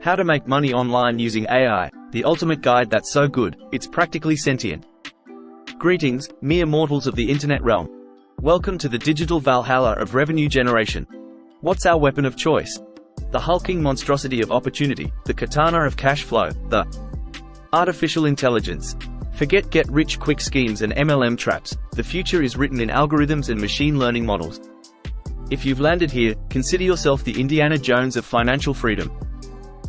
How to make money online using AI, the ultimate guide that's so good, it's practically sentient. Greetings, mere mortals of the internet realm. Welcome to the digital Valhalla of revenue generation. What's our weapon of choice? The hulking monstrosity of opportunity, the katana of cash flow, the artificial intelligence. Forget get-rich-quick schemes and MLM traps. The future is written in algorithms and machine learning models. If you've landed here, consider yourself the Indiana Jones of financial freedom.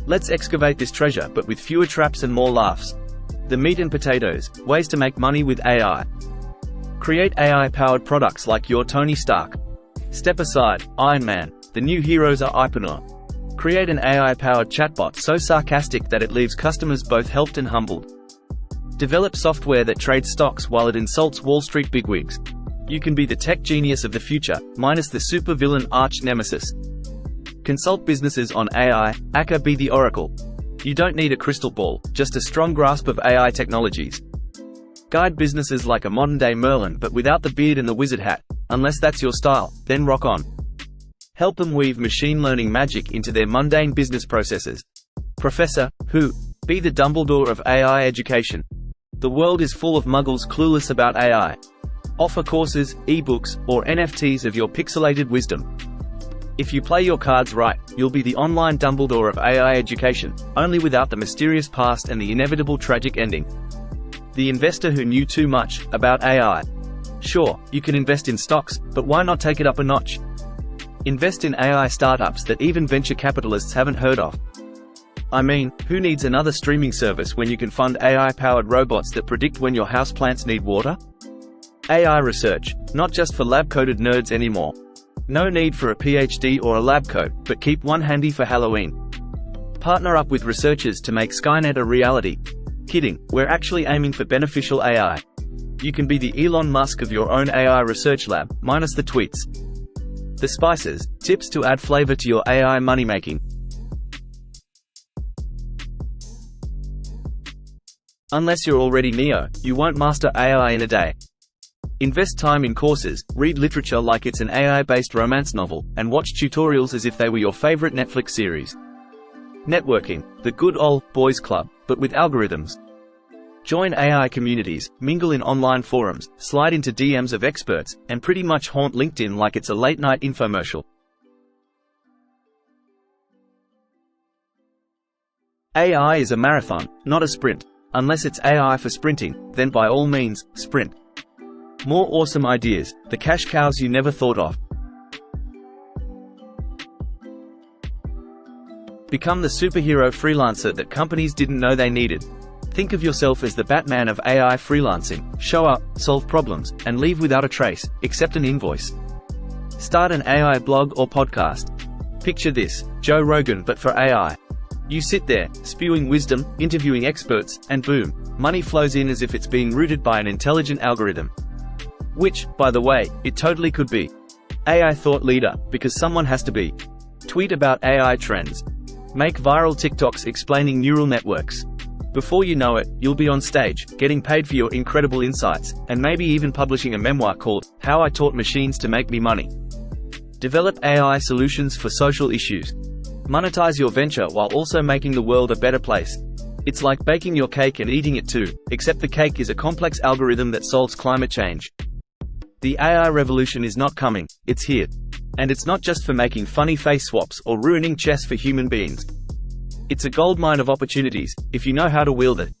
Let's excavate this treasure, but with fewer traps and more laughs. The meat and potatoes, ways to make money with AI. Create AI-powered products like your Tony Stark. Step aside, Iron Man. The new heroes are Ipanor. Create an AI-powered chatbot so sarcastic that it leaves customers both helped and humbled. Develop software that trades stocks while it insults Wall Street bigwigs. You can be the tech genius of the future, minus the supervillain arch nemesis. Consult businesses on AI, aka be the oracle. You don't need a crystal ball, just a strong grasp of AI technologies. Guide businesses like a modern-day Merlin but without the beard and the wizard hat. Unless that's your style, then rock on. Help them weave machine learning magic into their mundane business processes. Professor, who? Be the Dumbledore of AI education. The world is full of muggles clueless about AI. Offer courses, ebooks, or NFTs of your pixelated wisdom. If you play your cards right, you'll be the online Dumbledore of AI education, only without the mysterious past and the inevitable tragic ending. The investor who knew too much about AI. Sure, you can invest in stocks, but why not take it up a notch? Invest in AI startups that even venture capitalists haven't heard of. I mean, who needs another streaming service when you can fund AI-powered robots that predict when your houseplants need water? AI research, not just for lab-coated nerds anymore. No need for a PhD or a lab coat, but keep one handy for Halloween. Partner up with researchers to make Skynet a reality. Kidding, we're actually aiming for beneficial AI. You can be the Elon Musk of your own AI research lab, minus the tweets. The spices, tips to add flavor to your AI money-making. Unless you're already Neo, you won't master AI in a day. Invest time in courses, read literature like it's an AI-based romance novel, and watch tutorials as if they were your favorite Netflix series. Networking, the good old boys club, but with algorithms. Join AI communities, mingle in online forums, slide into DMs of experts, and pretty much haunt LinkedIn like it's a late-night infomercial. AI is a marathon, not a sprint. Unless it's AI for sprinting, then by all means, sprint. More awesome ideas, the cash cows you never thought of. Become the superhero freelancer that companies didn't know they needed. Think of yourself as the Batman of AI freelancing. Show up, solve problems, and leave without a trace, except an invoice. Start an AI blog or podcast. Picture this, Joe Rogan but for AI. You sit there, spewing wisdom, interviewing experts, and boom, money flows in as if it's being routed by an intelligent algorithm. Which, by the way, it totally could be. AI thought leader, because someone has to be. Tweet about AI trends. Make viral TikToks explaining neural networks. Before you know it, you'll be on stage, getting paid for your incredible insights, and maybe even publishing a memoir called, How I Taught Machines to Make Me Money. Develop AI solutions for social issues. Monetize your venture while also making the world a better place. It's like baking your cake and eating it too, except the cake is a complex algorithm that solves climate change. The AI revolution is not coming, it's here. And it's not just for making funny face swaps or ruining chess for human beings. It's a goldmine of opportunities, if you know how to wield it.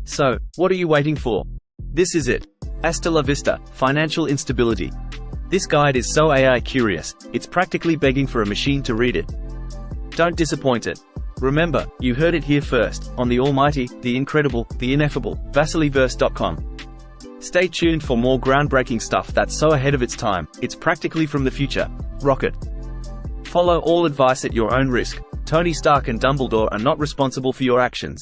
So, what are you waiting for? This is it. Hasta la vista, financial instability. This guide is so AI curious, it's practically begging for a machine to read it. Don't disappoint it. Remember, you heard it here first, on the almighty, the incredible, the ineffable, Vasiliverse.com. Stay tuned for more groundbreaking stuff that's so ahead of its time, it's practically from the future. Rocket. Follow all advice at your own risk. Tony Stark and Dumbledore are not responsible for your actions.